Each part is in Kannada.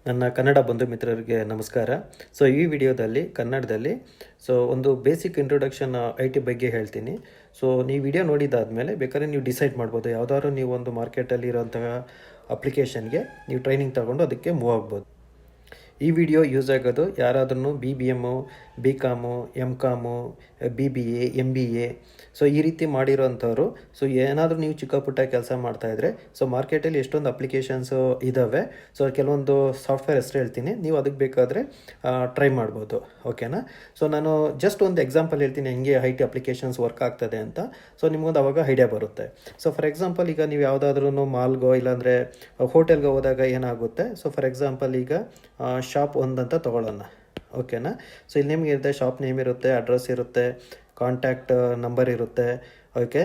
ನನ್ನ ಕನ್ನಡ ಬಂಧು ಮಿತ್ರರಿಗೆ ನಮಸ್ಕಾರ. ಈ ವಿಡಿಯೋದಲ್ಲಿ ಕನ್ನಡದಲ್ಲಿ ಒಂದು ಬೇಸಿಕ್ ಇಂಟ್ರೊಡಕ್ಷನ್ ಐ ಟಿ ಬಗ್ಗೆ ಹೇಳ್ತೀನಿ. ನೀವು ವಿಡಿಯೋ ನೋಡಿದಾದ್ಮೇಲೆ ಬೇಕಾದ್ರೆ ನೀವು ಡಿಸೈಡ್ ಮಾಡ್ಬೋದು, ಯಾವುದಾದ್ರು ನೀವು ಒಂದು ಮಾರ್ಕೆಟಲ್ಲಿ ಇರೋಂತಹ ಅಪ್ಲಿಕೇಶನ್ಗೆ ನೀವು ಟ್ರೈನಿಂಗ್ ತಗೊಂಡು ಅದಕ್ಕೆ ಮೂವ್ ಆಗ್ಬೋದು. ಈ ವಿಡಿಯೋ ಯೂಸ್ ಆಗೋದು ಯಾರಾದ್ರೂ BBM, BCom, MCom, BBA, MBA ಈ ರೀತಿ ಮಾಡಿರೋಂಥವ್ರು. ಏನಾದರೂ ನೀವು ಚಿಕ್ಕ ಪುಟ್ಟ ಕೆಲಸ ಮಾಡ್ತಾಯಿದ್ರೆ ಮಾರ್ಕೆಟಲ್ಲಿ ಎಷ್ಟೊಂದು ಅಪ್ಲಿಕೇಶನ್ಸು ಇದ್ದಾವೆ. ಕೆಲವೊಂದು ಸಾಫ್ಟ್ವೇರ್ ಹೆಸರು ಹೇಳ್ತೀನಿ, ನೀವು ಅದಕ್ಕೆ ಬೇಕಾದರೆ ಟ್ರೈ ಮಾಡ್ಬೋದು. ಓಕೆನಾ? ನಾನು ಜಸ್ಟ್ ಒಂದು ಎಕ್ಸಾಂಪಲ್ ಹೇಳ್ತೀನಿ ಹೆಂಗೆ ಐ ಟಿ ಅಪ್ಲಿಕೇಶನ್ಸ್ ವರ್ಕ್ ಆಗ್ತದೆ ಅಂತ. ನಿಮ್ಗೊಂದು ಅವಾಗ ಐಡಿಯಾ ಬರುತ್ತೆ. ಫಾರ್ ಎಕ್ಸಾಂಪಲ್ ಈಗ ನೀವು ಯಾವುದಾದ್ರೂ ಮಾಲ್ಗೋ ಇಲ್ಲಾಂದರೆ ಹೋಟೆಲ್ಗೆ ಹೋದಾಗ ಏನಾಗುತ್ತೆ, ಫಾರ್ ಎಕ್ಸಾಂಪಲ್ ಈಗ ಶಾಪ್ ಒಂದು ಅಂತ ತೊಗೊಳ್ಳೋಣ. ಓಕೆನಾ? ಇಲ್ಲಿ ನಿಮಗೆ ಇರುತ್ತೆ, ಶಾಪ್ ನೇಮ್ ಇರುತ್ತೆ, ಅಡ್ರೆಸ್ ಇರುತ್ತೆ, ಕಾಂಟ್ಯಾಕ್ಟ್ ನಂಬರ್ ಇರುತ್ತೆ, ಓಕೆ,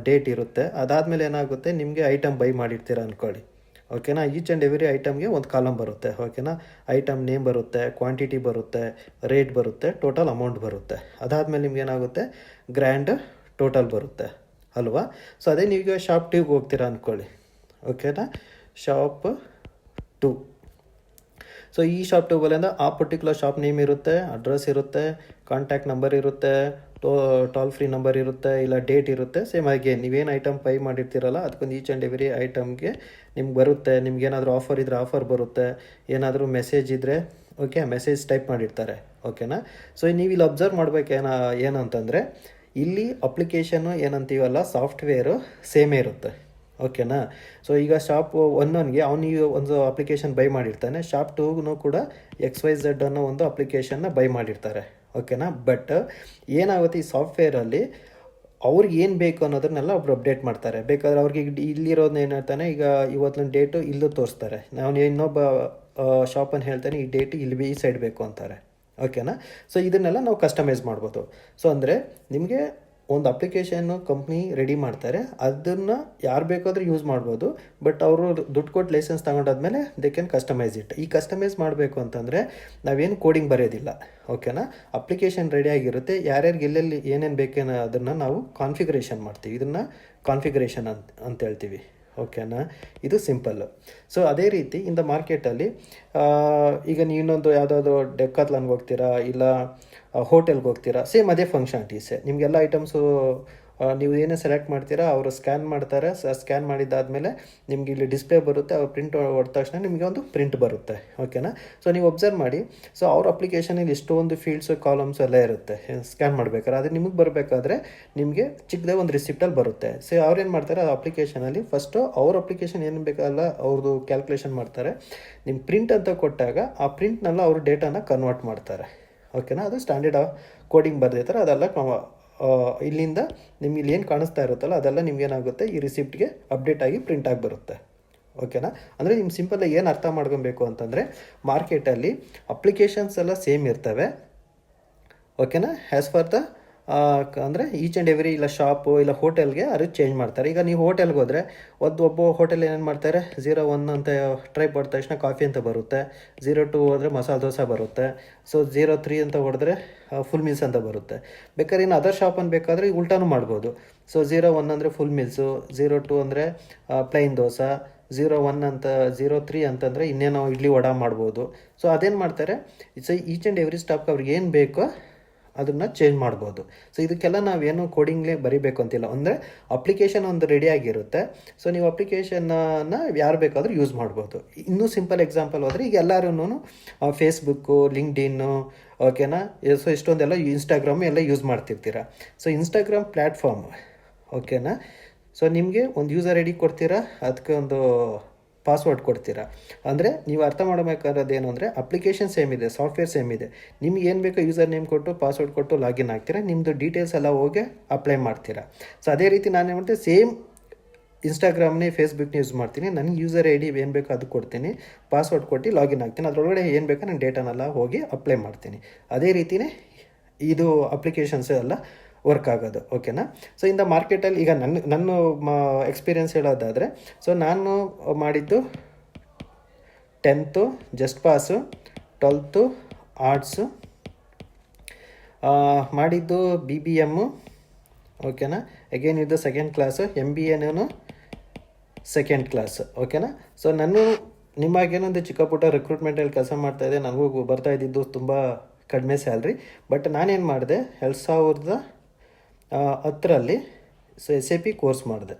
ಡೇಟ್ ಇರುತ್ತೆ. ಅದಾದಮೇಲೆ ಏನಾಗುತ್ತೆ, ನಿಮಗೆ ಐಟಮ್ ಬೈ ಮಾಡಿರ್ತೀರ ಅಂದ್ಕೊಳ್ಳಿ. ಓಕೆನಾ? ಈಚ್ ಆ್ಯಂಡ್ ಎವ್ರಿ ಐಟಮ್ಗೆ ಒಂದು ಕಾಲಮ್ ಬರುತ್ತೆ. ಓಕೆನಾ? ಐಟಮ್ ನೇಮ್ ಬರುತ್ತೆ, ಕ್ವಾಂಟಿಟಿ ಬರುತ್ತೆ, ರೇಟ್ ಬರುತ್ತೆ, ಟೋಟಲ್ ಅಮೌಂಟ್ ಬರುತ್ತೆ. ಅದಾದಮೇಲೆ ನಿಮ್ಗೆ ಏನಾಗುತ್ತೆ, ಗ್ರ್ಯಾಂಡ್ ಟೋಟಲ್ ಬರುತ್ತೆ ಅಲ್ವಾ? ಅದೇ ನೀವು ಶಾಪ್ 2ಗೆ ಹೋಗ್ತೀರಾ ಅಂದ್ಕೊಳ್ಳಿ. ಓಕೆನಾ? ಶಾಪ್ 2. ಈ ಶಾಪ್ 2 ಆ ಪರ್ಟಿಕ್ಯುಲರ್ ಶಾಪ್ ನೇಮ್ ಇರುತ್ತೆ, ಅಡ್ರೆಸ್ ಇರುತ್ತೆ, ಕಾಂಟ್ಯಾಕ್ಟ್ ನಂಬರ್ ಇರುತ್ತೆ, ಟೋಲ್ ಫ್ರೀ ನಂಬರ್ ಇರುತ್ತೆ, ಇಲ್ಲ ಡೇಟ್ ಇರುತ್ತೆ. ಸೇಮ್ ಹಾಗೆ ನೀವೇನು ಐಟಮ್ ಪೈ ಮಾಡಿರ್ತೀರಲ್ಲ ಅದಕ್ಕೊಂದು ಈಚ್ ಆ್ಯಂಡ್ ಎವ್ರಿ ಐಟಮ್ಗೆ ನಿಮ್ಗೆ ಬರುತ್ತೆ. ನಿಮ್ಗೆ ಏನಾದರೂ ಆಫರ್ ಇದ್ದರೆ ಆಫರ್ ಬರುತ್ತೆ, ಏನಾದರೂ ಮೆಸೇಜ್ ಇದ್ದರೆ ಓಕೆ ಮೆಸೇಜ್ ಟೈಪ್ ಮಾಡಿರ್ತಾರೆ. ಓಕೆನಾ? ನೀವು ಇಲ್ಲಿ ಅಬ್ಸರ್ವ್ ಮಾಡ್ಬೇಕು ಏನಂತಂದರೆ, ಇಲ್ಲಿ ಅಪ್ಲಿಕೇಶನ್ನು ಏನಂತೀವಲ್ಲ ಸಾಫ್ಟ್ವೇರು ಸೇಮೇ ಇರುತ್ತೆ. ಓಕೆನಾ? ಈಗ ಶಾಪ್ 1ಗೆ ಅವನಿಗೆ ಒಂದು ಅಪ್ಲಿಕೇಶನ್ ಬೈ ಮಾಡಿರ್ತಾನೆ, ಶಾಪ್ 2ಗೂ ಕೂಡ XYZ ಅನ್ನೋ ಒಂದು ಅಪ್ಲಿಕೇಶನ್ನ ಬೈ ಮಾಡಿರ್ತಾರೆ. ಓಕೆನಾ? ಬಟ್ ಏನಾಗುತ್ತೆ, ಈ ಸಾಫ್ಟ್ವೇರಲ್ಲಿ ಅವ್ರಿಗೆ ಏನು ಬೇಕು ಅನ್ನೋದನ್ನೆಲ್ಲ ಒಬ್ರು ಅಪ್ಡೇಟ್ ಮಾಡ್ತಾರೆ. ಬೇಕಾದ್ರೆ ಅವ್ರಿಗೆ ಇಲ್ಲಿರೋದನ್ನ ಏನು ಹೇಳ್ತಾನೆ, ಈಗ ಇವತ್ತಿನ ಡೇಟು ಇಲ್ಲೂ ತೋರಿಸ್ತಾರೆ. ನಾವು ಇನ್ನೊಬ್ಬ ಶಾಪನ್ನು ಹೇಳ್ತಾನೆ, ಈ ಡೇಟು ಇಲ್ಲಿ ಈ ಸೈಡ್ ಬೇಕು ಅಂತಾರೆ. ಓಕೆನಾ? ಇದನ್ನೆಲ್ಲ ನಾವು ಕಸ್ಟಮೈಸ್ ಮಾಡ್ಬೋದು. ಅಂದರೆ ನಿಮಗೆ ಒಂದು ಅಪ್ಲಿಕೇಶನ್ನು ಕಂಪ್ನಿ ರೆಡಿ ಮಾಡ್ತಾರೆ, ಅದನ್ನು ಯಾರು ಬೇಕಾದರೂ ಯೂಸ್ ಮಾಡ್ಬೋದು. ಬಟ್ ಅವರು ದುಡ್ಡು ಕೊಟ್ಟು ಲೈಸೆನ್ಸ್ ತಗೊಂಡಾದ್ಮೇಲೆ ದೇ ಕ್ಯಾನ್ ಕಸ್ಟಮೈಸ್ ಇಟ್. ಈ ಕಸ್ಟಮೈಸ್ ಮಾಡಬೇಕು ಅಂತಂದರೆ ನಾವೇನು ಕೋಡಿಂಗ್ ಬರೆಯೋದಿಲ್ಲ. ಓಕೆನಾ? ಅಪ್ಲಿಕೇಶನ್ ರೆಡಿಯಾಗಿರುತ್ತೆ, ಯಾರ್ಯಾರಿಗೆ ಎಲ್ಲೆಲ್ಲಿ ಏನೇನು ಬೇಕೇನೋ ಅದನ್ನು ನಾವು ಕಾನ್ಫಿಗರೇಷನ್ ಮಾಡ್ತೀವಿ. ಇದನ್ನು ಕಾನ್ಫಿಗರೇಷನ್ ಅಂತ ಹೇಳ್ತೀವಿ. ಓಕೆನಾ? ಇದು ಸಿಂಪಲ್ಲು. ಅದೇ ರೀತಿ ಇಂದ ಮಾರ್ಕೆಟಲ್ಲಿ ಈಗ ನೀವು ಇನ್ನೊಂದು ಯಾವುದಾದ್ರು ಡೆಕ್ಕಾತ್ಲಾನ್ಗೆ ಹೋಗ್ತೀರಾ, ಇಲ್ಲ ಹೋಟೆಲ್ಗೆ ಹೋಗ್ತೀರಾ, ಸೇಮ್ ಅದೇ ಫಂಕ್ಷನಾಲಿಟೀಸೇ. ನಿಮಗೆಲ್ಲ ಐಟಮ್ಸು ನೀವು ಏನೇ ಸೆಲೆಕ್ಟ್ ಮಾಡ್ತೀರಾ ಅವರು ಸ್ಕ್ಯಾನ್ ಮಾಡ್ತಾರೆ. ಸ್ಕ್ಯಾನ್ ಮಾಡಿದ್ದಾದಮೇಲೆ ನಿಮ್ಗೆ ಇಲ್ಲಿ ಡಿಸ್ಪ್ಲೇ ಬರುತ್ತೆ, ಅವ್ರು ಪ್ರಿಂಟ್ ಹೊಡೆದ ತಕ್ಷಣ ನಿಮಗೆ ಒಂದು ಪ್ರಿಂಟ್ ಬರುತ್ತೆ. ಓಕೆನಾ? ನೀವು ಅಬ್ಸರ್ವ್ ಮಾಡಿ, ಅವ್ರ ಅಪ್ಲಿಕೇಶನಲ್ಲಿ ಎಷ್ಟೊಂದು ಫೀಲ್ಡ್ಸು ಕಾಲಮ್ಸ್ ಎಲ್ಲ ಇರುತ್ತೆ ಸ್ಕ್ಯಾನ್ ಮಾಡಬೇಕಾದ್ರೆ. ಅದು ನಿಮಗೆ ಬರಬೇಕಾದ್ರೆ ನಿಮಗೆ ಚಿಕ್ಕದೇ ಒಂದು ರಿಸಿಪ್ಟಲ್ಲಿ ಬರುತ್ತೆ. ಅವ್ರೇನು ಮಾಡ್ತಾರೆ, ಆ ಅಪ್ಲಿಕೇಶನಲ್ಲಿ ಫಸ್ಟು ಅವ್ರ ಅಪ್ಲಿಕೇಶನ್ ಏನು ಬೇಕಲ್ಲ ಅವ್ರದ್ದು ಕ್ಯಾಲ್ಕುಲೇಷನ್ ಮಾಡ್ತಾರೆ. ನಿಮ್ಮ ಪ್ರಿಂಟ್ ಅಂತ ಕೊಟ್ಟಾಗ ಆ ಪ್ರಿಂಟ್ನೆಲ್ಲ ಅವರು ಡೇಟಾನ ಕನ್ವರ್ಟ್ ಮಾಡ್ತಾರೆ. ಓಕೆನಾ? ಅದು ಸ್ಟ್ಯಾಂಡರ್ಡ್ ಕೋಡಿಂಗ್ ಬರ್ದಿರ್ತಾರೆ, ಅದೆಲ್ಲ ಇಲ್ಲಿಂದ ನಿಮ್ಗೆ ಇಲ್ಲಿ ಏನು ಕಾಣಿಸ್ತಾ ಇರುತ್ತಲ್ಲ ಅದೆಲ್ಲ ನಿಮ್ಗೇನಾಗುತ್ತೆ, ಈ ರಿಸಿಪ್ಟ್ಗೆ ಅಪ್ಡೇಟ್ ಆಗಿ ಪ್ರಿಂಟ್ ಆಗಿ ಬರುತ್ತೆ. ಓಕೆನಾ? ಅಂದರೆ ನಿಮ್ಗೆ ಸಿಂಪಲ್ಲಾಗಿ ಏನು ಅರ್ಥ ಮಾಡ್ಕೊಬೇಕು ಅಂತಂದರೆ, ಮಾರ್ಕೆಟಲ್ಲಿ ಅಪ್ಲಿಕೇಶನ್ಸ್ ಎಲ್ಲ ಸೇಮ್ ಇರ್ತವೆ. ಓಕೆನಾ? ಆ್ಯಸ್ ಫಾರ್ ದ ಅಂದರೆ ಈಚ್ ಆ್ಯಂಡ್ ಎವ್ರಿ, ಇಲ್ಲ ಶಾಪು ಇಲ್ಲ ಹೋಟೆಲ್ಗೆ ಅದು ಚೇಂಜ್ ಮಾಡ್ತಾರೆ. ಈಗ ನೀವು ಹೋಟೆಲ್ಗೆ ಹೋದರೆ ಒಬ್ಬ ಹೋಟೆಲ್ ಏನೇನು ಮಾಡ್ತಾರೆ, 01 ಅಂತ ಟ್ರೈ ಮಾಡಿದ ತಕ್ಷಣ ಕಾಫಿ ಅಂತ ಬರುತ್ತೆ, 02 ಹೋದರೆ ಮಸಾಲೆ ದೋಸೆ ಬರುತ್ತೆ, 03 ಅಂತ ಹೊಡೆದ್ರೆ ಫುಲ್ ಮೀಲ್ಸ್ ಅಂತ ಬರುತ್ತೆ. ಬೇಕಾದ್ರೆ ಇನ್ನು ಅದರ್ ಶಾಪನ್ನು ಬೇಕಾದರೆ ಉಲ್ಟಾನು ಮಾಡ್ಬೋದು. 01 ಅಂದರೆ ಫುಲ್ ಮೀಲ್ಸು, 02 ಅಂದರೆ ಪ್ಲೈನ್ ದೋಸೆ, 01 ಅಂತ 03 ಅಂತಂದರೆ ಇನ್ನೇನೋ ಇಡ್ಲಿ ವಡ ಮಾಡ್ಬೋದು. ಅದೇನು ಮಾಡ್ತಾರೆ, ಈಚ್ ಆ್ಯಂಡ್ ಎವ್ರಿ ಸ್ಟಾಪ್ಗೆ ಅವ್ರಿಗೆ ಏನು ಬೇಕೋ ಅದನ್ನು ಚೇಂಜ್ ಮಾಡ್ಬೋದು. ಇದಕ್ಕೆಲ್ಲ ನಾವೇನು ಕೋಡಿಂಗ್ಲೇ ಬರೀಬೇಕು ಅಂತಿಲ್ಲ. ಅಂದರೆ ಅಪ್ಲಿಕೇಶನ್ ಒಂದು ರೆಡಿಯಾಗಿರುತ್ತೆ. ನೀವು ಅಪ್ಲಿಕೇಶನ್ನ ಯಾರು ಬೇಕಾದರೂ ಯೂಸ್ ಮಾಡ್ಬೋದು. ಇನ್ನೂ ಸಿಂಪಲ್ ಎಕ್ಸಾಂಪಲ್ ಹೋದರೆ, ಈಗ ಎಲ್ಲರೂ ಫೇಸ್ಬುಕ್ಕು, ಲಿಂಕ್ಡ್ಇನ್ನು, ಓಕೆನಾ, ಇಷ್ಟೊಂದೆಲ್ಲ ಇನ್ಸ್ಟಾಗ್ರಾಮು ಎಲ್ಲ ಯೂಸ್ ಮಾಡ್ತಿರ್ತೀರ. ಇನ್ಸ್ಟಾಗ್ರಾಮ್ ಪ್ಲ್ಯಾಟ್ಫಾರ್ಮ್, ಓಕೆನಾ, ನಿಮಗೆ ಒಂದು ಯೂಸರ್ ಐ ಡಿ ಕೊಡ್ತೀರಾ, ಅದಕ್ಕೆ ಒಂದು ಪಾಸ್ವರ್ಡ್ ಕೊಡ್ತೀರಾ. ಅಂದರೆ ನೀವು ಅರ್ಥ ಮಾಡಬೇಕಾದ್ರೆ ಏನು ಅಂದರೆ, ಅಪ್ಲಿಕೇಶನ್ ಸೇಮ್ ಇದೆ, ಸಾಫ್ಟ್ವೇರ್ ಸೇಮ್ ಇದೆ. ನಿಮ್ಗೆ ಏನು ಬೇಕೋ ಯೂಸರ್ ನೇಮ್ ಕೊಟ್ಟು ಪಾಸ್ವರ್ಡ್ ಕೊಟ್ಟು ಲಾಗಿನ್ ಆಗ್ತೀರಾ, ನಿಮ್ಮದು ಡೀಟೇಲ್ಸ್ ಎಲ್ಲ ಹೋಗಿ ಅಪ್ಲೈ ಮಾಡ್ತೀರಾ. ಅದೇ ರೀತಿ ನಾನೇನು ಮಾಡ್ತೀನಿ, ಸೇಮ್ ಇನ್ಸ್ಟಾಗ್ರಾಮ್ನೇ ಫೇಸ್ಬುಕ್ನೇ ಯೂಸ್ ಮಾಡ್ತೀನಿ. ನನಗೆ ಯೂಸರ್ ಐ ಡಿ ಏನು ಬೇಕೋ ಅದು ಕೊಡ್ತೀನಿ, ಪಾಸ್ವರ್ಡ್ ಕೊಟ್ಟು ಲಾಗಿನ್ ಆಗ್ತೀನಿ. ಅದರೊಳಗಡೆ ಏನು ಬೇಕೋ ನಾನು ಡೇಟಾನೆಲ್ಲ ಹೋಗಿ ಅಪ್ಲೈ ಮಾಡ್ತೀನಿ. ಅದೇ ರೀತಿಯೇ ಇದು ಅಪ್ಲಿಕೇಶನ್ಸ್ ಎಲ್ಲ ವರ್ಕ್ ಆಗೋದು. ಓಕೆನಾ? ಇಂದ ಮಾರ್ಕೆಟಲ್ಲಿ ಈಗ ನನ್ನ ಎಕ್ಸ್ಪೀರಿಯೆನ್ಸ್ ಹೇಳೋದಾದರೆ, ನಾನು ಮಾಡಿದ್ದು 10th just pass, 12th arts, ಮಾಡಿದ್ದು BBM. ಓಕೆನಾ? ಅಗೇನ್ ಇದು 2nd class, MBA second class. ಓಕೆನಾ? ನಾನು ನಿಮಗೇನೊಂದು ಚಿಕ್ಕ ಪುಟ್ಟ ರಿಕ್ರೂಟ್ಮೆಂಟಲ್ಲಿ ಕೆಲಸ ಮಾಡ್ತಾಯಿದ್ದೆ, ನನಗೂ ಬರ್ತಾ ಇದ್ದಿದ್ದು ತುಂಬ ಕಡಿಮೆ ಸ್ಯಾಲ್ರಿ. ಬಟ್ ನಾನೇನು ಮಾಡಿದೆ, 2010ರಲ್ಲಿ SAP ಕೋರ್ಸ್ ಮಾಡಿದೆ.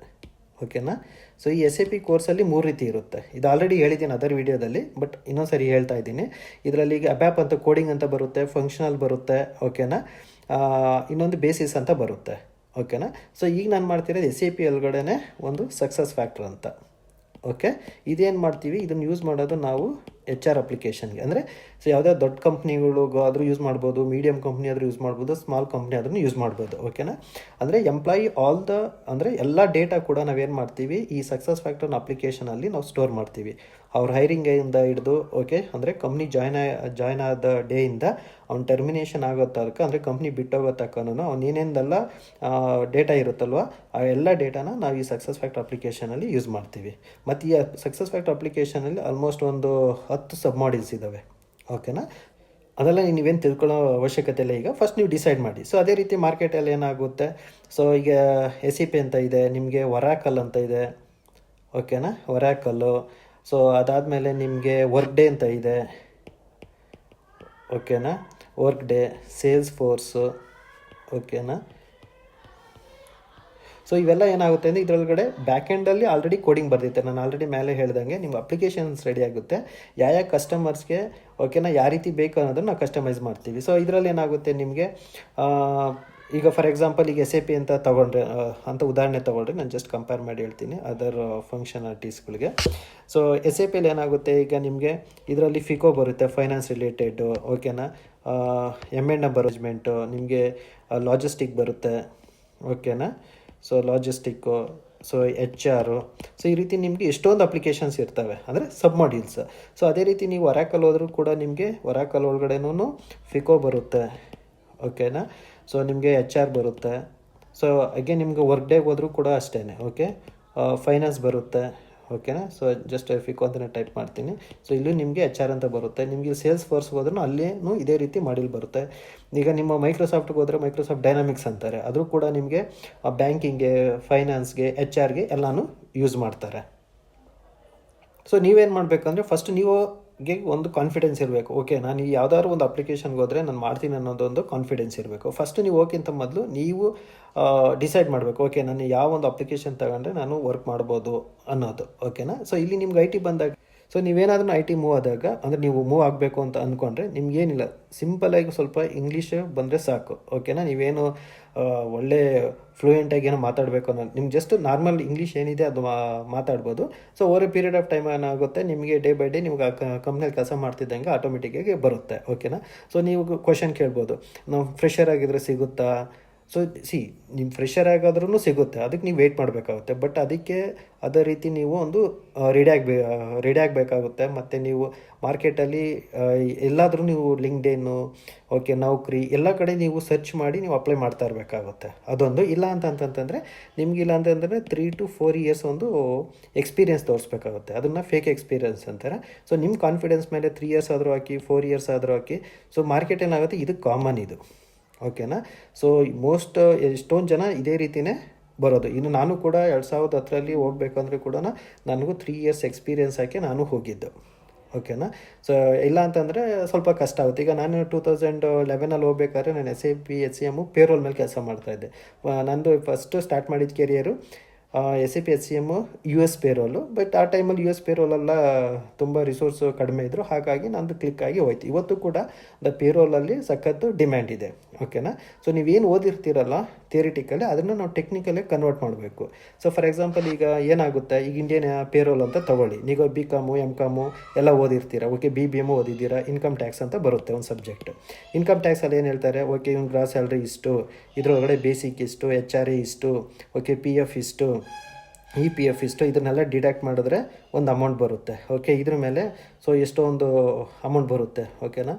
ಓಕೆನಾ. ಸೊ ಈ SAP ಕೋರ್ಸಲ್ಲಿ 3 ರೀತಿ ಇರುತ್ತೆ. ಇದು ಆಲ್ರೆಡಿ ಹೇಳಿದ್ದೀನಿ ಅದರ್ ವೀಡಿಯೋದಲ್ಲಿ, ಬಟ್ ಇನ್ನೊಂದ್ಸರಿ ಹೇಳ್ತಾ ಇದ್ದೀನಿ. ಇದರಲ್ಲಿ ಈಗ ಅಬ್ಯಾಪ್ ಅಂತ ಕೋಡಿಂಗ್ ಅಂತ ಬರುತ್ತೆ, ಫಂಕ್ಷನಲ್ ಬರುತ್ತೆ. ಓಕೆನಾ. ಇನ್ನೊಂದು ಬೇಸಿಸ್ ಅಂತ ಬರುತ್ತೆ. ಓಕೆನಾ. ಸೊ ಈಗ ನಾನು ಮಾಡ್ತಿರೋದು SAP ಒಳಗಡೆ ಒಂದು ಸಕ್ಸಸ್ ಫ್ಯಾಕ್ಟರ್ ಅಂತ. ಓಕೆ. ಇದೇನು ಮಾಡ್ತೀವಿ, ಇದನ್ನು ಯೂಸ್ ಮಾಡೋದು ನಾವು HR ಅಪ್ಲಿಕೇಶನ್ಗೆ. ಅಂದರೆ ಸೊ ಯಾವುದೇ ದೊಡ್ಡ ಕಂಪ್ನಿಗಳಿಗೂ ಆದರೂ ಯೂಸ್ ಮಾಡ್ಬೋದು, ಮೀಡಿಯಮ್ ಕಂಪ್ನಿ ಆದರೂ ಯೂಸ್ ಮಾಡ್ಬೋದು, ಸ್ಮಾಲ್ ಕಂಪ್ನಿ ಆದ್ರೂ ಯೂಸ್ ಮಾಡ್ಬೋದು. ಓಕೆನಾ. ಅಂದರೆ ಎಂಪ್ಲಾಯಿ ಅಂದರೆ ಎಲ್ಲ ಡೇಟಾ ಕೂಡ ನಾವೇನು ಮಾಡ್ತೀವಿ, ಈ ಸಕ್ಸಸ್ ಫ್ಯಾಕ್ಟರ್ನ ಅಪ್ಲಿಕೇಶನಲ್ಲಿ ನಾವು ಸ್ಟೋರ್ ಮಾಡ್ತೀವಿ. ಅವ್ರ ಹೈರಿಂಗಿಂದ ಹಿಡಿದು, ಓಕೆ, ಅಂದರೆ ಕಂಪ್ನಿ ಜಾಯ್ನ್ ಆದ ಡೇಯಿಂದ ಅವ್ನು ಟರ್ಮಿನೇಷನ್ ಆಗೋ ತನಕ, ಅಂದರೆ ಕಂಪ್ನಿ ಬಿಟ್ಟೋಗೋ ತನಕನೂ ಅವ್ನು ಏನೇನೆಲ್ಲ ಡೇಟಾ ಇರುತ್ತಲ್ವ, ಆ ಎಲ್ಲ ಡೇಟಾನ ನಾವು ಈ ಸಕ್ಸಸ್ ಫ್ಯಾಕ್ಟರ್ ಅಪ್ಲಿಕೇಶನಲ್ಲಿ ಯೂಸ್ ಮಾಡ್ತೀವಿ. ಮತ್ತು ಈ ಸಕ್ಸಸ್ ಫ್ಯಾಕ್ಟರ್ ಅಪ್ಲಿಕೇಶನಲ್ಲಿ ಆಲ್ಮೋಸ್ಟ್ ಒಂದು 10 ಸಬ್ ಮಾಡೆಲ್ಸ್ ಇದ್ದಾವೆ. ಓಕೆನಾ. ಅದೆಲ್ಲ ನೀವೇನು ತಿಳ್ಕೊಳ್ಳೋ ಅವಶ್ಯಕತೆ ಇಲ್ಲ. ಈಗ ಫಸ್ಟ್ ನೀವು ಡಿಸೈಡ್ ಮಾಡಿ. ಸೊ ಅದೇ ರೀತಿ ಮಾರ್ಕೆಟಲ್ಲಿ ಏನಾಗುತ್ತೆ, ಸೊ ಈಗ SAP ಅಂತ ಇದೆ, ನಿಮಗೆ ಒರಾಕಲ್ ಅಂತ ಇದೆ. ಓಕೆನಾ. ಒರಾಕಲ್ಲು. ಸೊ ಅದಾದಮೇಲೆ ನಿಮಗೆ ವರ್ಕ್ ಡೇ ಅಂತ ಇದೆ. ಓಕೆನಾ. Work day, sales force. ಓಕೆನಾ. ಸೊ ಇವೆಲ್ಲ ಏನಾಗುತ್ತೆ ಅಂದರೆ ಇದರೊಳಗಡೆ ಬ್ಯಾಕ್ ಎಂಡಲ್ಲಿ ಆಲ್ರೆಡಿ ಕೋಡಿಂಗ್ ಬರ್ದಿತ್ತೆ. ನಾನು ಆಲ್ರೆಡಿ ಮೇಲೆ ಹೇಳ್ದಂಗೆ ನಿಮ್ಮ ಅಪ್ಲಿಕೇಶನ್ಸ್ ರೆಡಿ ಆಗುತ್ತೆ. ಯಾವ ಕಸ್ಟಮರ್ಸ್ಗೆ, ಓಕೆನಾ, ಯಾವ ರೀತಿ ಬೇಕು ಅನ್ನೋದನ್ನು ನಾವು ಕಸ್ಟಮೈಸ್ ಮಾಡ್ತೀವಿ. ಸೊ ಇದರಲ್ಲಿ ಏನಾಗುತ್ತೆ ನಿಮಗೆ, ಈಗ ಫಾರ್ ಎಕ್ಸಾಂಪಲ್ ಈಗ SAP ಅಂತ ಅಂತ ಉದಾಹರಣೆ ತೊಗೊಂಡ್ರೆ, ನಾನು ಜಸ್ಟ್ ಕಂಪೇರ್ ಮಾಡಿ ಹೇಳ್ತೀನಿ ಅದರ್ ಫಂಕ್ಷನಾಲಿಟೀಸ್ಗಳಿಗೆ. ಸೊ SAPಯಲ್ಲಿ ಏನಾಗುತ್ತೆ, ಈಗ ನಿಮಗೆ ಇದರಲ್ಲಿ FICO ಬರುತ್ತೆ, ಫೈನಾನ್ಸ್ ರಿಲೇಟೆಡು. ಓಕೆನಾ. M&M ಮ್ಯಾನೇಜ್ಮೆಂಟು, ನಿಮಗೆ ಲಾಜಿಸ್ಟಿಕ್ ಬರುತ್ತೆ. ಓಕೆನಾ. So logistic, so HR. So ಈ ರೀತಿ ನಿಮಗೆ ಎಷ್ಟೊಂದು ಅಪ್ಲಿಕೇಶನ್ಸ್ ಇರ್ತವೆ, ಅಂದರೆ ಸಬ್ ಮಾಡ್ಯೂಲ್ಸ್. ಸೊ ಅದೇ ರೀತಿ ನೀವು ಒರಾಕಲ್ ಹೋದರೂ ಕೂಡ ನಿಮಗೆ ಒರಾಕಲ್ ಒಳಗಡೆನೂ FICO ಬರುತ್ತೆ. ಓಕೆನಾ. ಸೊ ನಿಮಗೆ HR ಬರುತ್ತೆ. ಸೊ ಹಾಗೆ ನಿಮಗೆ ವರ್ಕ್ ಡೇಗೆ ಹೋದರೂ ಕೂಡ ಅಷ್ಟೇ. ಓಕೆ. ಫೈನಾನ್ಸ್ ಬರುತ್ತೆ. ಓಕೆನಾ. ಸೊ ಜಸ್ಟ್ FICO ಅಂತಲೇ ಟೈಪ್ ಮಾಡ್ತೀನಿ. ಸೊ ಇಲ್ಲೂ ನಿಮಗೆ HR ಅಂತ ಬರುತ್ತೆ. ನಿಮಗೆ ಸೇಲ್ಸ್ ಫೋರ್ಸ್ಗೆ ಹೋದ್ರೂ ಅಲ್ಲೇನೂ ಇದೇ ರೀತಿ ಮಾಡಿಲ್ ಬರುತ್ತೆ. ಈಗ ನಿಮ್ಮ ಮೈಕ್ರೋಸಾಫ್ಟ್ಗೆ ಹೋದರೆ ಮೈಕ್ರೋಸಾಫ್ಟ್ ಡೈನಾಮಿಕ್ಸ್ ಅಂತಾರೆ, ಅದು ಕೂಡ ನಿಮಗೆ ಬ್ಯಾಂಕಿಂಗ್ಗೆ, ಫೈನಾನ್ಸ್ಗೆ, HRಗೆ ಎಲ್ಲನೂ ಯೂಸ್ ಮಾಡ್ತಾರೆ. ಸೊ ನೀವೇನು ಮಾಡಬೇಕಂದ್ರೆ ಫಸ್ಟ್ ನೀವುಗೆ ಒಂದು ಕಾನ್ಫಿಡೆನ್ಸ್ ಇರಬೇಕು. ಓಕೆ, ನಾನು ಯಾವುದಾದ್ರು ಒಂದು ಅಪ್ಲಿಕೇಶನ್ಗೆ ಹೋದರೆ ನಾನು ಮಾಡ್ತೀನಿ ಅನ್ನೋದೊಂದು ಕಾನ್ಫಿಡೆನ್ಸ್ ಇರಬೇಕು. ಫಸ್ಟ್ ನೀವು ಹೋಗಿಂತ ಮೊದಲು ನೀವು ಡಿಸೈಡ್ ಮಾಡಬೇಕು, ಓಕೆ ನಾನು ಯಾವ ಒಂದು ಅಪ್ಲಿಕೇಶನ್ ತಗೊಂಡ್ರೆ ನಾನು ವರ್ಕ್ ಮಾಡ್ಬೋದು ಅನ್ನೋದು. ಓಕೆನಾ. ಸೊ ಇಲ್ಲಿ ನಿಮ್ಗೆ IT ಬಂದಾಗ, ಸೊ ನೀವೇನಾದ್ರೂ IT ಮೂವ್ ಆದಾಗ, ಅಂದರೆ ನೀವು ಮೂವ್ ಆಗಬೇಕು ಅಂತ ಅಂದ್ಕೊಂಡ್ರೆ ನಿಮ್ಗೇನಿಲ್ಲ, ಸಿಂಪಲಾಗಿ ಸ್ವಲ್ಪ ಇಂಗ್ಲೀಷ್ ಬಂದರೆ ಸಾಕು. ಓಕೆನಾ. ನೀವೇನು ಒಳ್ಳೆ ಫ್ಲೂಯೆಂಟಾಗಿ ಏನೋ ಮಾತಾಡಬೇಕು ಅನ್ನೋದು, ನಿಮ್ಗೆ ಜಸ್ಟ್ ನಾರ್ಮಲ್ ಇಂಗ್ಲೀಷ್ ಏನಿದೆ ಅದು ಮಾತಾಡ್ಬೋದು. So over A period of time ಏನಾಗುತ್ತೆ, ನಿಮಗೆ ಡೇ ಬೈ ಡೇ ನಿಮ್ಗೆ ಕಂಪ್ನಿಯಲ್ಲಿ ಕೆಲಸ ಮಾಡ್ತಿದ್ದಂಗೆ ಆಟೋಮೆಟಿಕ್ಕಾಗಿ ಬರುತ್ತೆ. ಓಕೆನಾ. ಸೊ ನೀವು ಕ್ವಶನ್ ಕೇಳ್ಬೋದು, ನಾವು ಫ್ರೆಷರ್ ಆಗಿದ್ರೆ ಸಿಗುತ್ತಾ. ಸೊ ನಿಮ್ಮ ಫ್ರೆಷರ್ ಆಗಾದ್ರೂ ಸಿಗುತ್ತೆ, ಅದಕ್ಕೆ ನೀವು ವೆಯ್ಟ್ ಮಾಡಬೇಕಾಗುತ್ತೆ. ಬಟ್ ಅದಕ್ಕೆ ಅದೇ ರೀತಿ ನೀವು ಒಂದು ರೆಡಿ ಆಗಬೇಕಾಗುತ್ತೆ. ಮತ್ತು ನೀವು ಮಾರ್ಕೆಟಲ್ಲಿ ಎಲ್ಲಾದರೂ ನೀವು ಲಿಂಕ್ಡ್ಇನ್ನು, ಓಕೆ, ನೌಕರಿ ಎಲ್ಲ ಕಡೆ ನೀವು ಸರ್ಚ್ ಮಾಡಿ ನೀವು ಅಪ್ಲೈ ಮಾಡ್ತಾ ಇರಬೇಕಾಗುತ್ತೆ. ಅದೊಂದು. ಇಲ್ಲ ಅಂತಂತಂದರೆ ನಿಮಗಿಲ್ಲ ಅಂತಂದರೆ 3 to 4 ಇಯರ್ಸ್ ಒಂದು ಎಕ್ಸ್ಪೀರಿಯೆನ್ಸ್ ತೋರಿಸ್ಬೇಕಾಗುತ್ತೆ. ಅದನ್ನು ಫೇಕ್ ಎಕ್ಸ್ಪೀರಿಯೆನ್ಸ್ ಅಂತಾರೆ. ಸೊ ನಿಮ್ಮ ಕಾನ್ಫಿಡೆನ್ಸ್ ಮೇಲೆ 3 ಇಯರ್ಸ್ ಆದರೂ ಹಾಕಿ, 4 ಇಯರ್ಸ್ ಆದರೂ ಹಾಕಿ. ಸೊ ಮಾರ್ಕೆಟ್ ಏನಾಗುತ್ತೆ, ಇದು ಕಾಮನ್ ಇದು. ಓಕೆನಾ. ಸೊ ಎಷ್ಟೊಂದು ಜನ ಇದೇ ರೀತಿಯೇ ಬರೋದು. ಇನ್ನು ನಾನು ಕೂಡ 2010ರಲ್ಲಿ ಹೋಗ್ಬೇಕಂದ್ರೆ ಕೂಡ ನನಗೂ 3 ಇಯರ್ಸ್ ಎಕ್ಸ್ಪೀರಿಯೆನ್ಸ್ ಹಾಕಿ ನಾನು ಹೋಗಿದ್ದು. ಓಕೆನಾ. ಸೊ ಇಲ್ಲ ಅಂತಂದರೆ ಸ್ವಲ್ಪ ಕಷ್ಟ ಆಗುತ್ತೆ. ಈಗ ನಾನು 2011ಅಲ್ಲಿ ಹೋಗ್ಬೇಕಾದ್ರೆ ನಾನು SAP HCM ಪೇರೋಲ್ ಮೇಲೆ ಕೆಲಸ ಮಾಡ್ತಾಯಿದ್ದೆ. ನಂದು ಫಸ್ಟು ಸ್ಟಾರ್ಟ್ ಮಾಡಿದ career SAP HCM US payroll. But ಆ ಟೈಮಲ್ಲಿ US ಪೇರೋಲೆಲ್ಲ ತುಂಬ ರಿಸೋರ್ಸು ಕಡಿಮೆ ಇದ್ದರು, ಹಾಗಾಗಿ ನಂದು ಕ್ಲಿಕ್ ಆಗಿ ಹೋಯ್ತು. ಇವತ್ತು ಕೂಡ ಪೇರೋಲಲ್ಲಿ ಸಖತ್ತು ಡಿಮ್ಯಾಂಡ್ ಇದೆ. ಓಕೆನಾ. ಸೊ ನೀವೇನು ಓದಿರ್ತೀರಲ್ಲ ಥಿಯರಿಟಿಕಲಿ, ಅದನ್ನು ನಾವು ಟೆಕ್ನಿಕಲಿ ಕನ್ವರ್ಟ್ ಮಾಡಬೇಕು. ಸೊ ಫಾರ್ ಎಕ್ಸಾಂಪಲ್ ಈಗ ಏನಾಗುತ್ತೆ, ಈಗ ಇಂಡಿಯನ್ ಪೇರೋಲ್ ಅಂತ ತೊಗೊಳ್ಳಿ, ನೀವು BCom MCom ಎಲ್ಲ ಓದಿರ್ತೀರ. ಓಕೆ, BBM ಓದಿದ್ದೀರಾ. ಇನ್ಕಮ್ ಟ್ಯಾಕ್ಸ್ ಅಂತ ಬರುತ್ತೆ ಒಂದು ಸಬ್ಜೆಕ್ಟ್. ಇನ್ಕಮ್ ಟ್ಯಾಕ್ಸಲ್ಲಿ ಏನು ಹೇಳ್ತಾರೆ, ಓಕೆ ಇವ್ನ ಗ್ರಾಸ್ ಸ್ಯಾಲ್ರಿ ಇಷ್ಟು, ಇದರೊಳಗಡೆ ಬೇಸಿಕ್ ಇಷ್ಟು, HRA ಇಷ್ಟು, ಓಕೆ PF ಇಷ್ಟು, EPF ಇಷ್ಟು, ಇದನ್ನೆಲ್ಲ ಡಿಡಕ್ಟ್ ಮಾಡಿದ್ರೆ ಒಂದು ಅಮೌಂಟ್ ಬರುತ್ತೆ. ಓಕೆ, ಇದ್ರ ಮೇಲೆ ಸೊ ಎಷ್ಟೋ ಒಂದು ಅಮೌಂಟ್ ಬರುತ್ತೆ. ಓಕೆನಾ.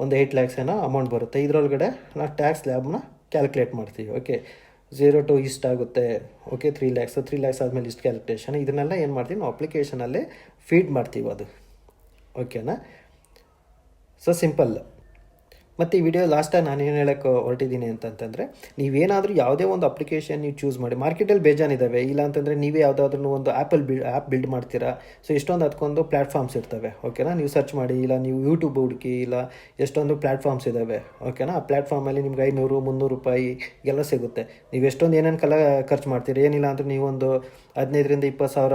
ಒಂದು 8 lakhs ಏನೋ ಅಮೌಂಟ್ ಬರುತ್ತೆ. ಇದರೊಳಗಡೆ ನಾವು ಟ್ಯಾಕ್ಸ್ ಲ್ಯಾಬ್ನ ಕ್ಯಾಲ್ಕುಲೇಟ್ ಮಾಡ್ತೀವಿ. Okay, 0 to ಇಷ್ಟಾಗುತ್ತೆ. ಓಕೆ, 3 lakhs ಆದಮೇಲೆ ಇಷ್ಟು ಕ್ಯಾಲ್ಕುಲೇಷನ್, ಇದನ್ನೆಲ್ಲ ಏನು ಮಾಡ್ತೀವಿ ನಾವು ಅಪ್ಲಿಕೇಶನಲ್ಲೇ ಫೀಡ್ ಮಾಡ್ತೀವಿ ಅದು. ಓಕೆನಾ. So simple. ಮತ್ತು ಈ ವಿಡಿಯೋ ಲಾಸ್ಟಾಗಿ ನಾನು ಏನು ಹೇಳೋಕ್ಕೆ ಹೊರಟಿದ್ದೀನಿ ಅಂತಂತಂದರೆ, ನೀವೇನಾದರೂ ಯಾವುದೇ ಒಂದು ಅಪ್ಲಿಕೇಶನ್ ನೀವು ಚೂಸ್ ಮಾಡಿ, ಮಾರ್ಕೆಟಲ್ಲಿ ಬೇಜಾನಿದ್ದಾವೆ. ಇಲ್ಲ ಅಂತಂದರೆ ನೀವೇ ಯಾವುದಾದ್ರೂ ಒಂದು ಆ್ಯಪ್ ಬಿಲ್ಡ್ ಮಾಡ್ತೀರಾ. ಸೊ ಎಷ್ಟೊಂದು ಅದಕ್ಕೊಂದು ಪ್ಲ್ಯಾಟ್ಫಾರ್ಮ್ಸ್ ಇರ್ತವೆ, ಓಕೆನಾ. ನೀವು ಸರ್ಚ್ ಮಾಡಿ, ಇಲ್ಲ ನೀವು ಯೂಟ್ಯೂಬ್ ಹುಡುಕಿ, ಇಲ್ಲ ಎಷ್ಟೊಂದು ಪ್ಲ್ಯಾಟ್ಫಾರ್ಮ್ಸ್ ಇದ್ದಾವೆ, ಓಕೆನಾ. ಆ ಪ್ಲ್ಯಾಟ್ಫಾರ್ಮಲ್ಲಿ ನಿಮ್ಗೆ 500-300 ರೂಪಾಯಿ ಎಲ್ಲ ಸಿಗುತ್ತೆ. ನೀವು ಎಷ್ಟೊಂದು ಏನೇನು ಖರ್ಚು ಮಾಡ್ತೀರಿ. ಏನಿಲ್ಲ ಅಂದರೆ ನೀವೊಂದು 15,000-20,000 ಸಾವಿರ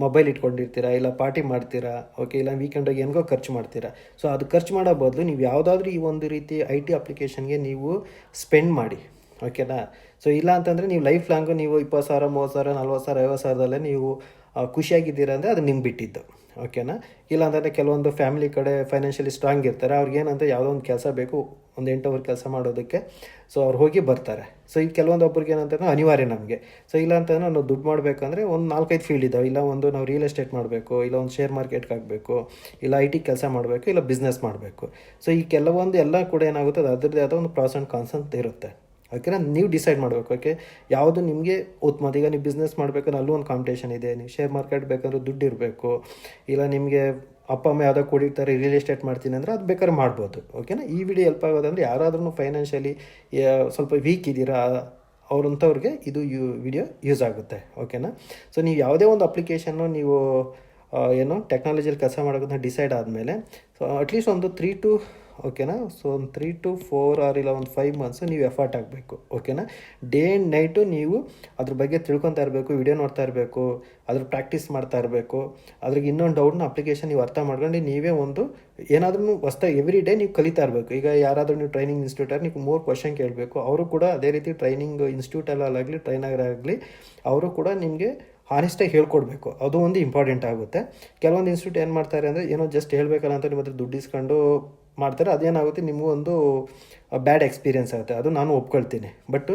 ಮೊಬೈಲ್ ಇಟ್ಕೊಂಡಿರ್ತೀರಾ, ಇಲ್ಲ ಪಾರ್ಟಿ ಮಾಡ್ತೀರಾ, ಓಕೆ, ಇಲ್ಲ ವೀಕೆಂಡಾಗಿ ಹೆಂಗೋ ಖರ್ಚು ಮಾಡ್ತೀರಾ. ಸೊ ಅದು ಖರ್ಚು ಮಾಡೋ ಬದಲು ನೀವು ಯಾವುದಾದ್ರೂ ಈ ಒಂದು ರೀತಿ IT ಅಪ್ಲಿಕೇಶನ್ಗೆ ನೀವು ಸ್ಪೆಂಡ್ ಮಾಡಿ, ಓಕೆನಾ. ಸೊ ಇಲ್ಲ ಅಂತಂದರೆ ನೀವು ಲೈಫ್ ಲಾಂಗು ನೀವು 20,000, 30,000, 40,000, 50,000ದಲ್ಲೇ ನೀವು ಖುಷಿಯಾಗಿದ್ದೀರಾ ಅಂದರೆ ಅದು ನಿಮ್ಗೆ ಬಿಟ್ಟಿದ್ದು, ಓಕೆನಾ. ಇಲ್ಲ ಅಂತಂದರೆ ಕೆಲವೊಂದು ಫ್ಯಾಮಿಲಿ ಕಡೆ ಫೈನಾನ್ಷಿಯಲಿ ಸ್ಟ್ರಾಂಗ್ ಇರ್ತಾರೆ, ಅವ್ರಿಗೇನಂದರೆ ಯಾವುದೋ ಒಂದು ಕೆಲಸ ಬೇಕು, ಒಂದು 8 ಅವರ್ ಕೆಲಸ ಮಾಡೋದಕ್ಕೆ. ಸೊ ಅವ್ರು ಹೋಗಿ ಬರ್ತಾರೆ. ಸೊ ಈ ಕೆಲವೊಬ್ಬರಿಗೆ ಏನಂತಂದ್ರೆ ಅನಿವಾರ್ಯ ನಮಗೆ. ಸೊ ಇಲ್ಲ ಅಂತಂದರೆ ನಾವು ದುಡ್ಡು ಮಾಡಬೇಕಂದ್ರೆ ಒಂದು 4-5 ಫೀಲ್ಡ್ ಇದ್ದಾವೆ. ಇಲ್ಲ ಒಂದು ನಾವು ರಿಯಲ್ ಎಸ್ಟೇಟ್ ಮಾಡಬೇಕು, ಇಲ್ಲ ಒಂದು ಶೇರ್ ಮಾರ್ಕೆಟ್ಗೆ ಆಗಬೇಕು, ಇಲ್ಲ IT ಕೆಲಸ ಮಾಡಬೇಕು, ಇಲ್ಲ ಬಿಸ್ನೆಸ್ ಮಾಡಬೇಕು. ಸೊ ಈ ಕೆಲವೊಂದು ಎಲ್ಲ ಕೂಡ ಏನಾಗುತ್ತೆ, ಅದು ಅದರದ್ದೇ ಆದ ಒಂದು ಪ್ರಾಸ್ ಆ್ಯಂಡ್ ಕಾನ್ಸ್ ಅಂತ ಇರುತ್ತೆ, ಓಕೆನಾ. ನೀವು ಡಿಸೈಡ್ ಮಾಡಬೇಕು, ಓಕೆ, ಯಾವುದು ನಿಮಗೆ ಉತ್ತಮ. ಈಗ ನೀವು ಬಿಸ್ನೆಸ್ ಮಾಡಬೇಕಂದ್ರೆ ಅಲ್ಲೂ ಒಂದು ಕಾಂಪಿಟೇಷನ್ ಇದೆ. ನೀವು ಶೇರ್ ಮಾರ್ಕೆಟ್ ಬೇಕಂದ್ರೆ ದುಡ್ಡು ಇರಬೇಕು. ಇಲ್ಲ ನಿಮಗೆ ಅಪ್ಪ ಅಮ್ಮ ಯಾವುದೋ ಕೊಡಿರ್ತಾರೆ, ರಿಯಲ್ ಎಸ್ಟೇಟ್ ಮಾಡ್ತೀನಿ ಅಂದರೆ ಅದು ಬೇಕಾದ್ರೆ ಮಾಡ್ಬೋದು, ಓಕೆನಾ. ಈ ವಿಡಿಯೋ ಹೆಲ್ಪ್ ಆಗೋದಂದರೆ ಯಾರಾದ್ರೂ ಫೈನಾನ್ಷಿಯಲಿ ಸ್ವಲ್ಪ ವೀಕ್ ಇದ್ದೀರಾ ಅವ್ರಂಥವ್ರಿಗೆ ಇದು ವಿಡಿಯೋ ಯೂಸ್ ಆಗುತ್ತೆ, ಓಕೆನಾ. ಸೊ ನೀವು ಯಾವುದೇ ಒಂದು ಅಪ್ಲಿಕೇಶನ್ನು ನೀವು ಏನು ಟೆಕ್ನಾಲಜಿಯಲ್ಲಿ ಕೆಲಸ ಮಾಡೋದನ್ನ ಡಿಸೈಡ್ ಆದಮೇಲೆ, ಸೊ ಅಟ್ಲೀಸ್ಟ್ ಒಂದು 3 to ಓಕೆನಾ. ಸೊ ಒಂದು 3 to 4 ಆರ್ ಇಲ್ಲ ಒಂದು 5 ಮಂತ್ಸು ನೀವು ಎಫರ್ಟ್ ಆಗಬೇಕು, ಓಕೆನಾ. ಡೇ ಆ್ಯಂಡ್ ನೈಟು ನೀವು ಅದ್ರ ಬಗ್ಗೆ ತಿಳ್ಕೊತಾ ಇರಬೇಕು, ವಿಡಿಯೋ ನೋಡ್ತಾ ಇರಬೇಕು, ಅದ್ರ ಪ್ರಾಕ್ಟೀಸ್ ಮಾಡ್ತಾ ಇರಬೇಕು. ಅದ್ರಿಗೆ ಇನ್ನೊಂದು ಡೌಟ್ನ ಅಪ್ಲಿಕೇಶನ್ ನೀವು ಅರ್ಥ ಮಾಡ್ಕೊಂಡು ನೀವೇ ಒಂದು ಏನಾದ್ರೂ ಹೊಸ್ದಾಗಿ ಎವ್ರಿ ಡೇ ನೀವು ಕಲಿತಾ ಇರಬೇಕು. ಈಗ ಯಾರಾದರೂ ನೀವು ಟ್ರೈನಿಂಗ್ ಇನ್ಸ್ಟಿಟ್ಯೂಟಲ್ಲಿ ನೀವು 3 ಕ್ವಶನ್ ಕೇಳಬೇಕು, ಅವರು ಕೂಡ ಅದೇ ರೀತಿ ಟ್ರೈನಿಂಗ್ ಇನ್ಸ್ಟಿಟ್ಯೂಟಲ್ಲಾಗಲಿ ಟ್ರೈನರ್ ಆಗಲಿ ಅವರು ಕೂಡ ನಿಮಗೆ ಹಾನೆಸ್ಟಾಗಿ ಹೇಳ್ಕೊಡ್ಬೇಕು. ಅದು ಒಂದು ಇಂಪಾರ್ಟೆಂಟ್ ಆಗುತ್ತೆ. ಕೆಲವೊಂದು ಇನ್ಸ್ಟಿಟ್ಯೂಟ್ ಏನು ಮಾಡ್ತಾರೆ ಅಂದರೆ ಏನೋ ಜಸ್ಟ್ ಹೇಳಬೇಕಲ್ಲ ಅಂತ ನಿಮ್ಮ ಹತ್ರ ದುಡ್ಡು ಇಸ್ಕೊಂಡು ಮಾಡ್ತಾರೆ. ಅದೇನಾಗುತ್ತೆ, ನಿಮಗೂ ಒಂದು ಬ್ಯಾಡ್ ಎಕ್ಸ್ಪೀರಿಯೆನ್ಸ್ ಆಗುತ್ತೆ, ಅದು ನಾನು ಒಪ್ಕೊಳ್ತೀನಿ. ಬಟ್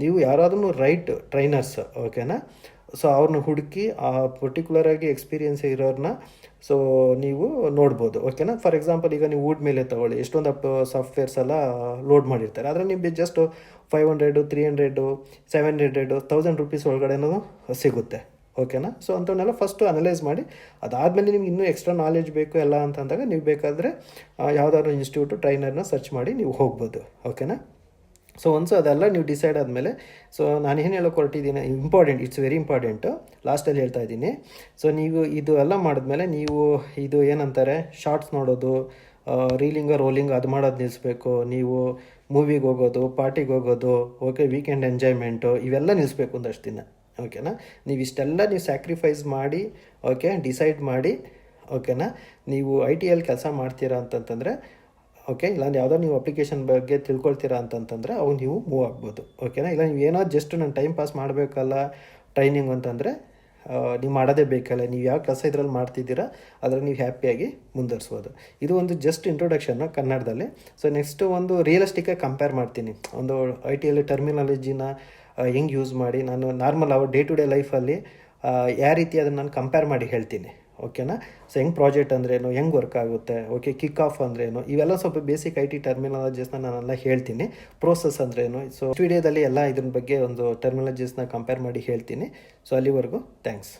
ನೀವು ಯಾರಾದ್ರೂ ರೈಟ್ ಟ್ರೈನರ್ಸ್, ಓಕೆನಾ, ಸೊ ಅವ್ರನ್ನ ಹುಡುಕಿ ಆ ಪರ್ಟಿಕ್ಯುಲರಾಗಿ ಎಕ್ಸ್ಪೀರಿಯೆನ್ಸ್ ಇರೋರನ್ನ ಸೊ ನೀವು ನೋಡ್ಬೋದು, ಓಕೆನಾ. ಫಾರ್ ಎಕ್ಸಾಂಪಲ್ ಈಗ ನೀವು ವುಡ್ ಮೇಲೆ ತೊಗೊಳ್ಳಿ, ಎಷ್ಟೊಂದು ಸಾಫ್ಟ್ವೇರ್ಸ್ ಎಲ್ಲ ಲೋಡ್ ಮಾಡಿರ್ತಾರೆ. ಆದರೆ ನಿಮಗೆ ಜಸ್ಟ್ 500, 300, 700, 1000 ರೂಪೀಸ್ ಒಳಗಡೆನೂ ಸಿಗುತ್ತೆ, ಓಕೆನಾ. ಸೊ ಅಂಥವನ್ನೆಲ್ಲ ಫಸ್ಟು ಅನಲೈಸ್ ಮಾಡಿ, ಅದಾದಮೇಲೆ ನಿಮ್ಗೆ ಇನ್ನೂ ಎಕ್ಸ್ಟ್ರಾ ನಾಲೆಜ್ ಬೇಕು ಎಲ್ಲ ಅಂತಂದಾಗ ನೀವು ಬೇಕಾದರೆ ಯಾವುದಾದ್ರೂ ಇನ್ಸ್ಟಿಟ್ಯೂಟು ಟ್ರೈನರ್ನ ಸರ್ಚ್ ಮಾಡಿ ನೀವು ಹೋಗ್ಬೋದು, ಓಕೆನಾ. ಸೊ ಒನ್ಸ್ ಅದೆಲ್ಲ ನೀವು ಡಿಸೈಡ್ ಆದಮೇಲೆ, ಸೊ ನಾನು ಏನು ಹೇಳೋಕೆ ಹೊರಟಿದ್ದೀನಿ, ಇಂಪಾರ್ಟೆಂಟ್, ಇಟ್ಸ್ ವೆರಿ ಇಂಪಾರ್ಟೆಂಟು, ಲಾಸ್ಟಲ್ಲಿ ಹೇಳ್ತಾ ಇದ್ದೀನಿ. ಸೊ ನೀವು ಇದು ಎಲ್ಲ ಮಾಡಿದ್ಮೇಲೆ ನೀವು ಇದು ಏನಂತಾರೆ ಶಾರ್ಟ್ಸ್ ನೋಡೋದು, ರೀಲಿಂಗ ರೋಲಿಂಗ್ ಅದು ಮಾಡೋದು ನಿಲ್ಲಿಸ್ಬೇಕು. ನೀವು ಮೂವಿಗೆ ಹೋಗೋದು, ಪಾರ್ಟಿಗೆ ಹೋಗೋದು, ಓಕೆ, ವೀಕೆಂಡ್ ಎಂಜಾಯ್ಮೆಂಟು ಇವೆಲ್ಲ ನಿಲ್ಲಿಸ್ಬೇಕು ಒಂದಷ್ಟು ದಿನ, ಓಕೆನಾ. ನೀವು ಇಷ್ಟೆಲ್ಲ ನೀವು ಸ್ಯಾಕ್ರಿಫೈಸ್ ಮಾಡಿ, ಓಕೆ, ಡಿಸೈಡ್ ಮಾಡಿ, ಓಕೆನಾ. ನೀವು IT ಕೆಲಸ ಮಾಡ್ತೀರಾ ಅಂತಂತಂದರೆ, ಓಕೆ, ಇಲ್ಲಾಂದ್ರೆ ಯಾವುದೋ ನೀವು ಅಪ್ಲಿಕೇಶನ್ ಬಗ್ಗೆ ತಿಳ್ಕೊಳ್ತೀರಾ ಅಂತಂತಂದರೆ ಅವು ನೀವು ಮೂವ್ ಆಗ್ಬೋದು, ಓಕೆನಾ. ಇಲ್ಲ ನೀವು ಏನೋ ಜಸ್ಟ್ ನಾನು ಟೈಮ್ ಪಾಸ್ ಮಾಡಬೇಕಲ್ಲ ಟ್ರೈನಿಂಗ್ ಅಂತಂದರೆ ನೀವು ಮಾಡೋದೇ ಬೇಕಲ್ಲ. ನೀವು ಯಾವ ಕೆಲಸ ಇದರಲ್ಲಿ ಮಾಡ್ತಿದ್ದೀರಾ ಅದ್ರಲ್ಲಿ ನೀವು ಹ್ಯಾಪಿಯಾಗಿ ಮುಂದುವರಿಸ್ಬೋದು. ಇದು ಒಂದು ಜಸ್ಟ್ ಇಂಟ್ರೊಡಕ್ಷನ್ನು ಕನ್ನಡದಲ್ಲಿ. ಸೊ ನೆಕ್ಸ್ಟು ಒಂದು ರಿಯಲಿಸ್ಟಿಕ್ಕಾಗಿ ಕಂಪೇರ್ ಮಾಡ್ತೀನಿ, ಒಂದು IT ಟರ್ಮಿನಾಲಜಿನ ಹೆಂಗೆ ಯೂಸ್ ಮಾಡಿ ನಾನು ನಾರ್ಮಲ್ ಅವ್ರ ಡೇ ಟು ಡೇ ಲೈಫಲ್ಲಿ ಯಾವ ರೀತಿ ಅದನ್ನು ನಾನು ಕಂಪೇರ್ ಮಾಡಿ ಹೇಳ್ತೀನಿ, ಓಕೆನಾ. ಸೊ ಹೆಂಗೆ ಪ್ರಾಜೆಕ್ಟ್ ಅಂದ್ರೇನು, ಹೆಂಗೆ ವರ್ಕ್ ಆಗುತ್ತೆ, ಓಕೆ, ಕಿಕ್ ಆಫ್ ಅಂದ್ರೇನು, ಇವೆಲ್ಲ ಸ್ವಲ್ಪ ಬೇಸಿಕ್ IT ಟರ್ಮಿನಾಲಜೀಸ್ನ ನಾನೆಲ್ಲ ಹೇಳ್ತೀನಿ. ಪ್ರೋಸೆಸ್ ಅಂದ್ರೇನು, ಸೊ ವಿಡಿಯೋದಲ್ಲಿ ಎಲ್ಲ ಇದ್ರ ಬಗ್ಗೆ ಒಂದು ಟರ್ಮಿನಾಲಜೀಸ್ನ ಕಂಪೇರ್ ಮಾಡಿ ಹೇಳ್ತೀನಿ. ಸೊ ಅಲ್ಲಿವರೆಗೂ ಥ್ಯಾಂಕ್ಸ್.